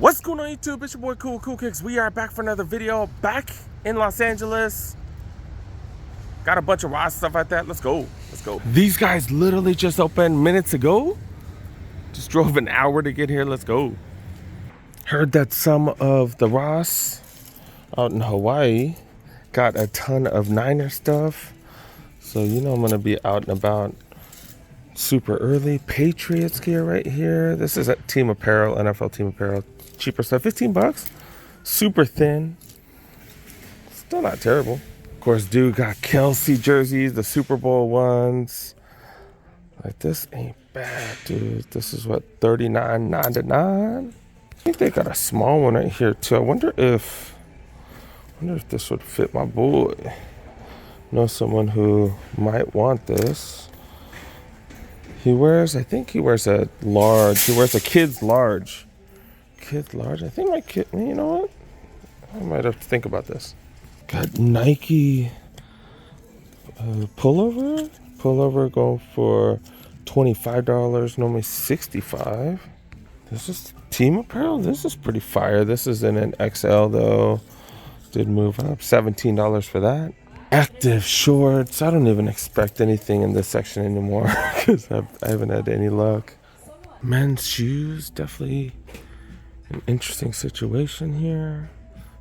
What's going on YouTube? It's your boy Cool Kicks. We are back for another video, back in Los Angeles. Got a bunch of raw stuff like that. Let's go. These guys literally just opened minutes ago. Just drove an hour to get here. Let's go. Heard that some of the Ross out in Hawaii got a ton of Niner stuff. So you know I'm gonna be out and about super early. Patriots gear right here. This is at Team Apparel, NFL Team Apparel. Cheaper stuff, 15 bucks. Super thin. Still not terrible. Of course, dude got Kelsey jerseys, the Super Bowl ones. Like, this ain't bad, dude. This is what, $39.99? I think they got a small one right here too. I wonder if this would fit my boy. Know someone who might want this. I think he wears a large. He wears a kid's large. Kid's large. I think my kid, you know what? I might have to think about this. Got Nike pullover. Pullover going for $25, normally $65. This is Team Apparel. This is pretty fire. This is in an XL though. Did move up. $17 for that. Active shorts. I don't even expect anything in this section anymore because I haven't had any luck. Men's shoes, definitely an interesting situation here.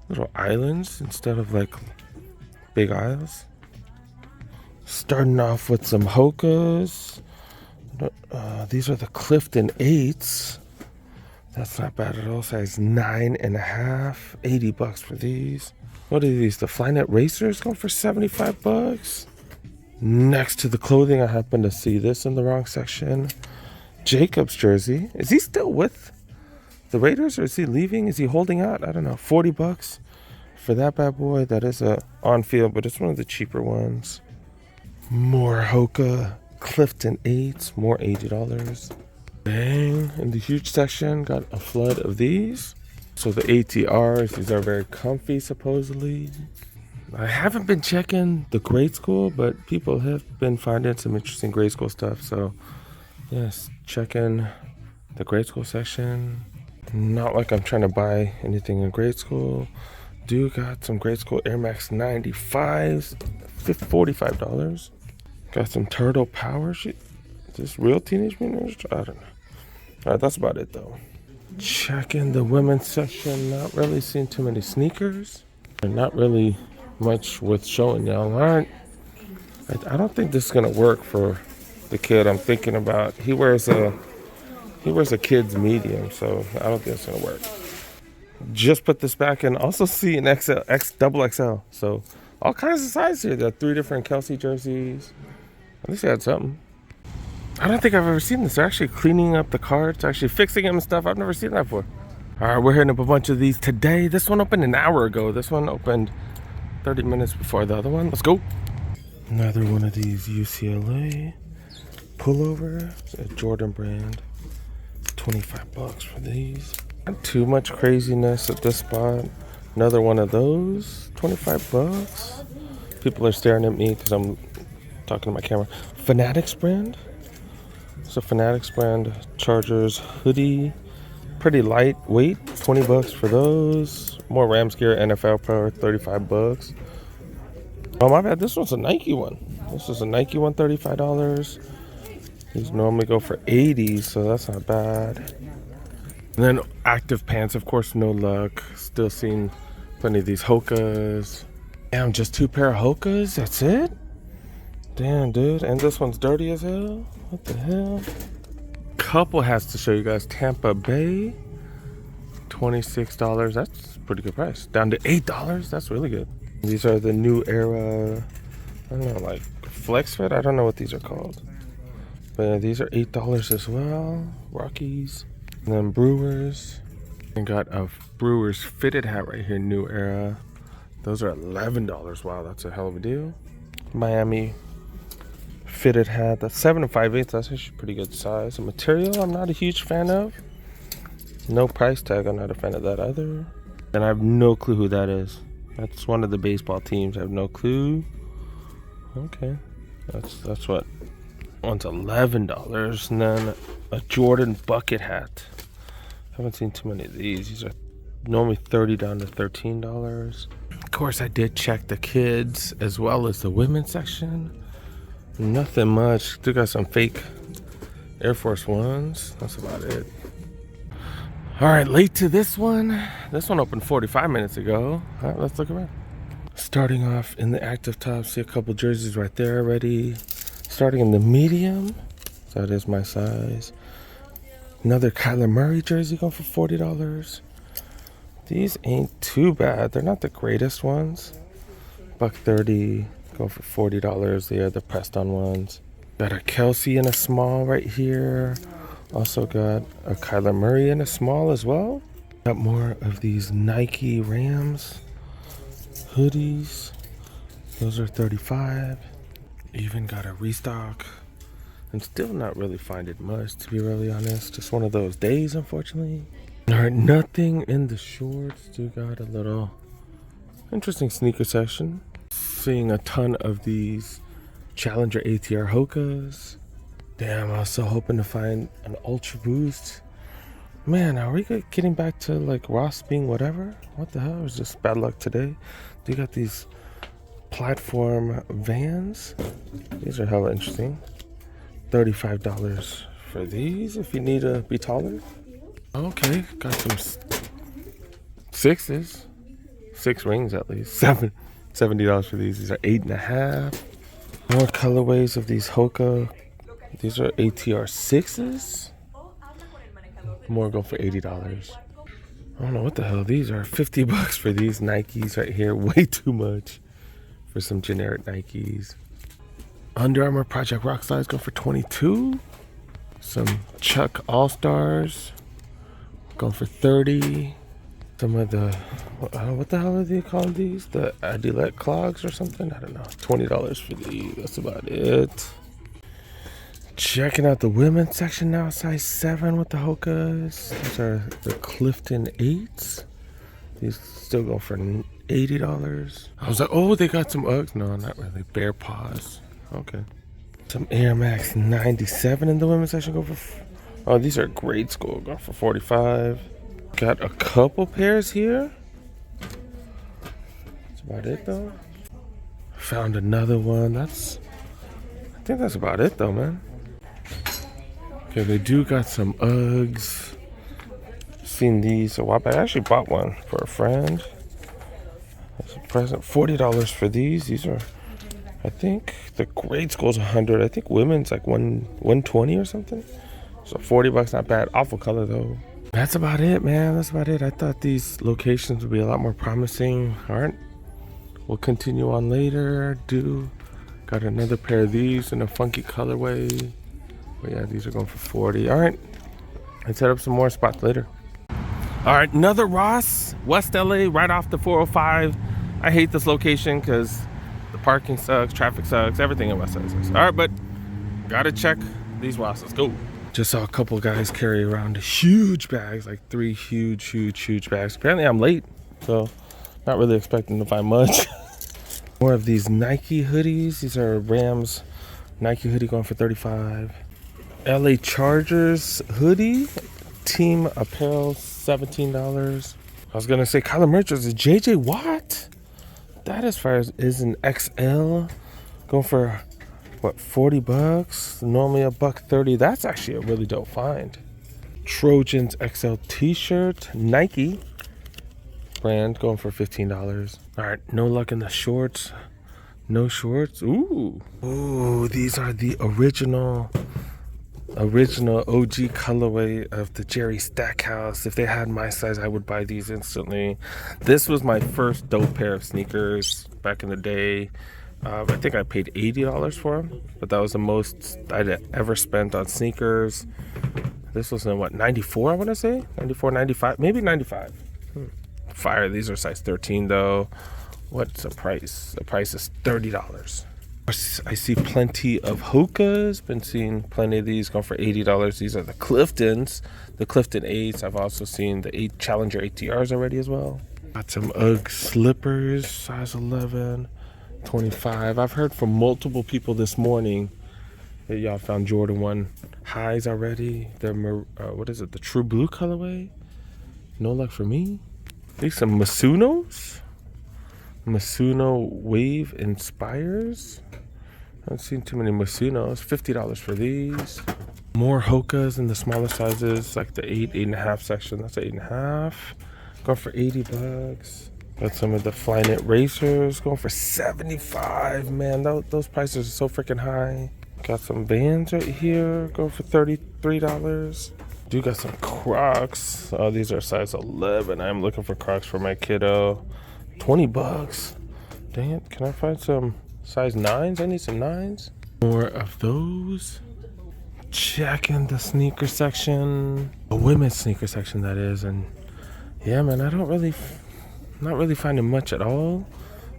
Little islands instead of like big aisles. Starting off with some Hokas. These are the Clifton 8s. That's not bad at all. Size 9.5. 80 bucks for these. What are these? The Flyknit Racers going for 75 bucks. Next to the clothing, I happen to see this in the wrong section. Jacob's jersey. Is he still with the Raiders or is he leaving? Is he holding out? I don't know. 40 bucks for that bad boy. That is a on field, but it's one of the cheaper ones. More Hoka Clifton 8s. More $80. Bang. In the huge section, got a flood of these. So the ATRs, these are very comfy supposedly. I haven't been checking the grade school, but people have been finding some interesting grade school stuff. So yes, checking the grade school section. Not like I'm trying to buy anything in grade school. Dude got some grade school Air Max 95s, $45. Got some Turtle Power shit. Is this real Teenage Mutant Ninja Turtles? I don't know. All right, that's about it though. Checking the women's section, not really seeing too many sneakers. And not really much worth showing y'all. All right. I don't think this is gonna work for the kid I'm thinking about. He wears a kid's medium, so I don't think it's gonna work. Just put this back in. Also see an double XL. So all kinds of sizes here. There are 3 different Kelsey jerseys. At least they had something. I don't think I've ever seen this. They're actually cleaning up the carts, actually fixing them and stuff. I've never seen that before. All right, we're hitting up a bunch of these today. This one opened an hour ago. This one opened 30 minutes before the other one. Let's go. Another one of these UCLA pullover. It's a Jordan brand. 25 bucks for these. Not too much craziness at this spot. Another one of those. 25 bucks. People are staring at me because I'm talking to my camera. Fanatics brand. So Fanatics brand Chargers hoodie, pretty lightweight, 20 bucks for those. More Rams gear, NFL Pro, 35 bucks. Oh my bad, this one's a Nike one. This is a Nike one, $35. These normally go for 80, so that's not bad. And then active pants, of course, no luck. Still seeing plenty of these Hokas. Damn, just 2 pair of Hokas, that's it? Damn, dude, and this one's dirty as hell. What the hell? Couple has to show you guys. Tampa Bay, $26. That's a pretty good price. Down to $8. That's really good. These are the new era, I don't know, like Flex Fit. I don't know what these are called. But yeah, these are $8 as well. Rockies. And then Brewers. And got a Brewers fitted hat right here, new era. Those are $11. Wow, that's a hell of a deal. Miami fitted hat. That's 7 5/8. That's actually pretty good size. The material I'm not a huge fan of. No price tag. I'm not a fan of that either. And I have no clue who that is. That's one of the baseball teams. I have no clue. Okay, that's what. One's $11, and then a Jordan bucket hat. Haven't seen too many of these. These are normally $30 down to $13. Of course, I did check the kids as well as the women's section. Nothing much. Still got some fake Air Force Ones. That's about it. All right, late to this one. This one opened 45 minutes ago. All right, let's look around. Starting off in the active top, see a couple jerseys right there already. Starting in the medium, that is my size. Another Kyler Murray jersey going for $40. These ain't too bad. They're not the greatest ones. $130, going for $40. They are the pressed on ones. Got a Kelsey in a small right here. Also got a Kyler Murray in a small as well. Got more of these Nike Rams hoodies. Those are $35. Even got a restock. And still not really finding much, to be really honest. Just one of those days, unfortunately. Alright, nothing in the shorts. Still got a little interesting sneaker section. Seeing a ton of these Challenger ATR Hokas. Damn, I was so hoping to find an Ultra Boost. Man, are we getting back to like Ross being whatever? What the hell? It was just bad luck today. They got these platform Vans. These are hella interesting. $35 for these if you need to be taller. Okay, got some sixes. 6 rings at least. $70 for these. These are 8.5. More colorways of these Hoka. These are ATR 6s. More go for $80. I don't know what the hell these are. $50 for these Nikes right here. Way too much for some generic Nikes. Under Armour Project Rock Slides go for $22. Some Chuck All-Stars going for $30. Some of the, what the hell are they called these? The Adilet clogs or something? I don't know. $20 for these. That's about it. Checking out the women's section now. Size 7 with the Hokas. These are the Clifton 8s. These still go for $80. I was like, oh, they got some Uggs. No, not really. Bare Paws. Okay. Some Air Max 97 in the women's section go for, oh, these are grade school. Go for $45. Got a couple pairs here. That's about it though. Found another one. I think that's about it though, man. Okay, they do got some Uggs. Seen these a while back. I actually bought one for a friend. That's a present. $40 for these. These are, I think the grade school's $100. I think women's like 120 or something. So $40, not bad. Awful color though. That's about it, man. That's about it. I thought these locations would be a lot more promising. Alright. We'll continue on later. Got another pair of these in a funky colorway. But yeah, these are going for $40. Alright. Let's set up some more spots later. Alright, another Ross, West LA, right off the 405. I hate this location because the parking sucks, traffic sucks, everything in West LA sucks. Alright, but gotta check these Ross. Let's go. Just saw a couple guys carry around huge bags, like 3 huge bags. Apparently I'm late, so not really expecting to find much. More of these Nike hoodies. These are Rams Nike hoodie going for $35. LA Chargers hoodie, team apparel, $17. I was gonna say Kyler Murray is a JJ Watt. That as far as is an XL, going for what, $40? Normally $130. That's actually a really dope find. Trojans XL t-shirt, Nike brand, going for $15. All right, no luck in the shorts. No shorts. Ooh, these are the original OG colorway of the Jerry Stackhouse. If they had my size, I would buy these instantly. This was my first dope pair of sneakers back in the day. I think I paid $80 for them, but that was the most I'd ever spent on sneakers. This was in what, 94, I want to say? 94, 95, maybe 95. Fire. These are size 13 though. What's the price? The price is $30. I see plenty of Hokas. Been seeing plenty of these going for $80. These are the Cliftons, the Clifton 8s. I've also seen the Challenger ATRs already as well. Got some Uggs slippers, size 11, $25. I've heard from multiple people this morning y'all found Jordan 1 highs already. They're what is it, the True Blue colorway? No luck for me. These some Masunos. Masuno Wave Inspires. I haven't seen too many Masunos. $50 for these. More Hokas in the smaller sizes, like the 8.5 section. That's 8.5. Going for $80. Got some of the Flyknit racers going for $75. Man, those prices are so freaking high. Got some Vans right here going for $33. Do got some Crocs. Oh, these are size 11. I'm looking for Crocs for my kiddo. $20. Dang it, can I find some size 9s? I need some 9s. More of those. Checking the sneaker section. The women's sneaker section, that is. And yeah, man, not really finding much at all.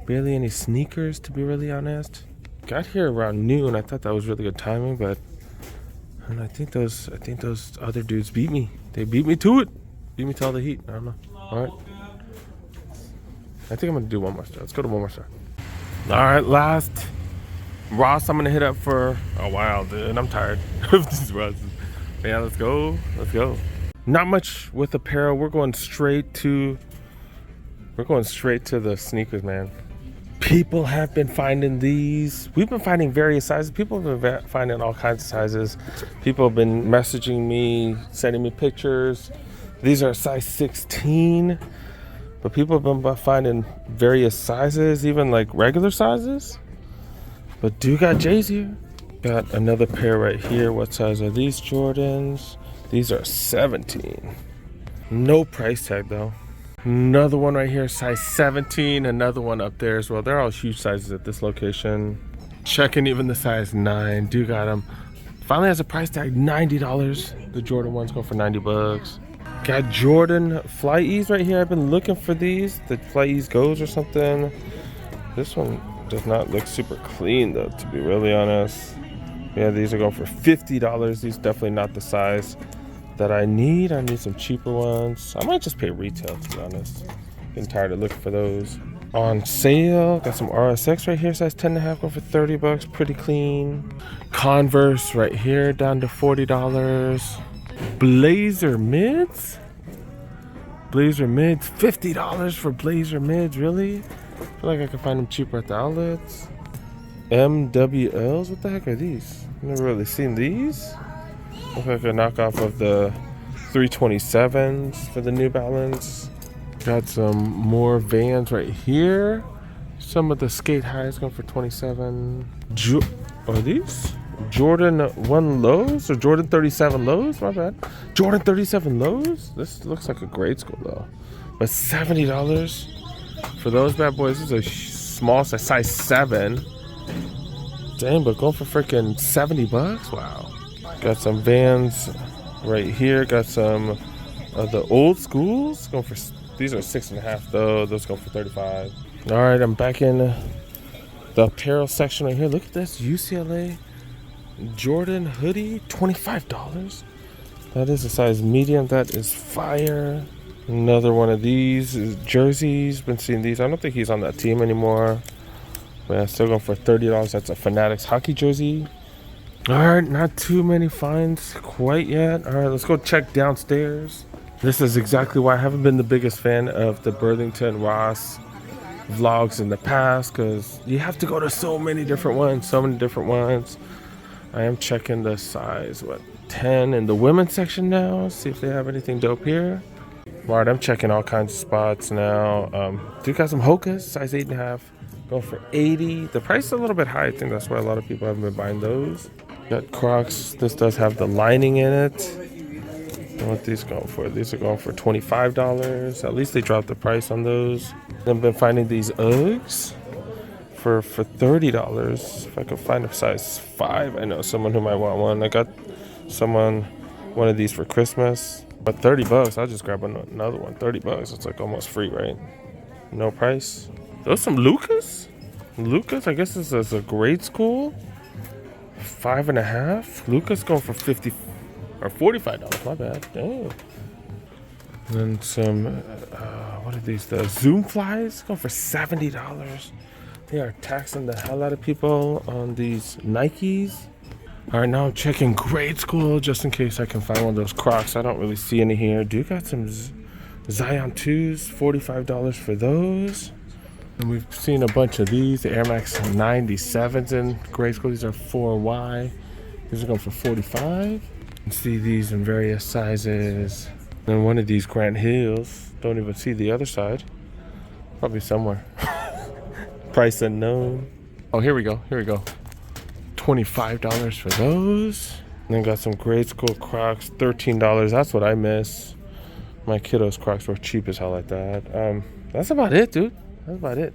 Barely any sneakers, to be really honest. Got here around noon. I thought that was really good timing, but and I think those other dudes beat me. They beat me to it. Beat me to all the heat. I don't know. All right. I think I'm gonna do one more store. Let's go to one more store. All right, last Ross. I'm gonna hit up for a while, dude. I'm tired of these Rosses. Yeah, let's go. Let's go. Not much with apparel. We're going straight to the sneakers, man. People have been finding these. We've been finding various sizes. People have been finding all kinds of sizes. People have been messaging me, sending me pictures. These are size 16, but people have been finding various sizes, even like regular sizes. But do got J's here. Got another pair right here. What size are these Jordans? These are 17. No price tag though. Another one right here, size 17. Another one up there as well. They're all huge sizes at this location. Checking even the size 9. Do got them. Finally has a price tag, $90. The Jordan ones go for $90. Got Jordan Fly Ease right here. I've been looking for these. The Fly Ease Goes or something. This one does not look super clean though, to be really honest. Yeah, these are going for $50. These definitely not the size that I need. I need some cheaper ones. I might just pay retail, to be honest. Getting tired of looking for those. On sale, got some RSX right here, size 10.5, going for $30. Pretty clean. Converse right here, down to $40. Blazer mids. Blazer mids, $50 for Blazer mids. Really? I feel like I can find them cheaper at the outlets. MWLs, what the heck are these? Never really seen these. Look like a knockoff of the 327s for the New Balance. Got some more Vans right here. Some of the skate highs going for 27. Are these Jordan 1 lows or Jordan 37 lows? My bad. Jordan 37 lows? This looks like a grade school though. But $70 for those bad boys. This is a small size 7. Dang, but going for freaking $70? Wow. Got some Vans right here. Got some of the old schools. Going for, these are 6.5 though. Those go for $35. All right, I'm back in the apparel section right here. Look at this UCLA Jordan hoodie, $25. That is a size medium. That is fire. Another one of these is jerseys. Been seeing these. I don't think he's on that team anymore. But yeah, still going for $30. That's a Fanatics hockey jersey. All right, not too many finds quite yet. All right, let's go check downstairs. This is exactly why I haven't been the biggest fan of the Burlington Ross vlogs in the past, because you have to go to so many different ones. I am checking the size, 10 in the women's section now. See if they have anything dope here. All right, I'm checking all kinds of spots now. Do got some Hokas, size 8.5. Going for $80. The price is a little bit high. I think that's why a lot of people haven't been buying those. Got Crocs. This does have the lining in it. What these going for? These are going for $25. At least they dropped the price on those. I've been finding these Uggs for $30. If I could find a size 5, I know someone who might want one. I got one of these for Christmas, but $30. I'll just grab another one. $30. It's like almost free, right? No price. Those some Lucas? I guess this is a grade school. 5.5. Lucas going for $50 or $45. My bad. Dang. And then some. What are these? The Zoom flies going for $70. They are taxing the hell out of people on these Nikes. All right, now I'm checking grade school just in case I can find one of those Crocs. I don't really see any here. Do you got some Zion 2s, $45 for those. And we've seen a bunch of these. The Air Max 97s in grade school. These are 4Y. These are going for $45. You can see these in various sizes. And one of these Grant Hills. Don't even see the other side. Probably somewhere. Price unknown. Oh, here we go. Here we go. $25 for those. And then got some grade school Crocs. $13. That's what I miss. My kiddos' Crocs were cheap as hell like that. That's about it, dude. That's about it.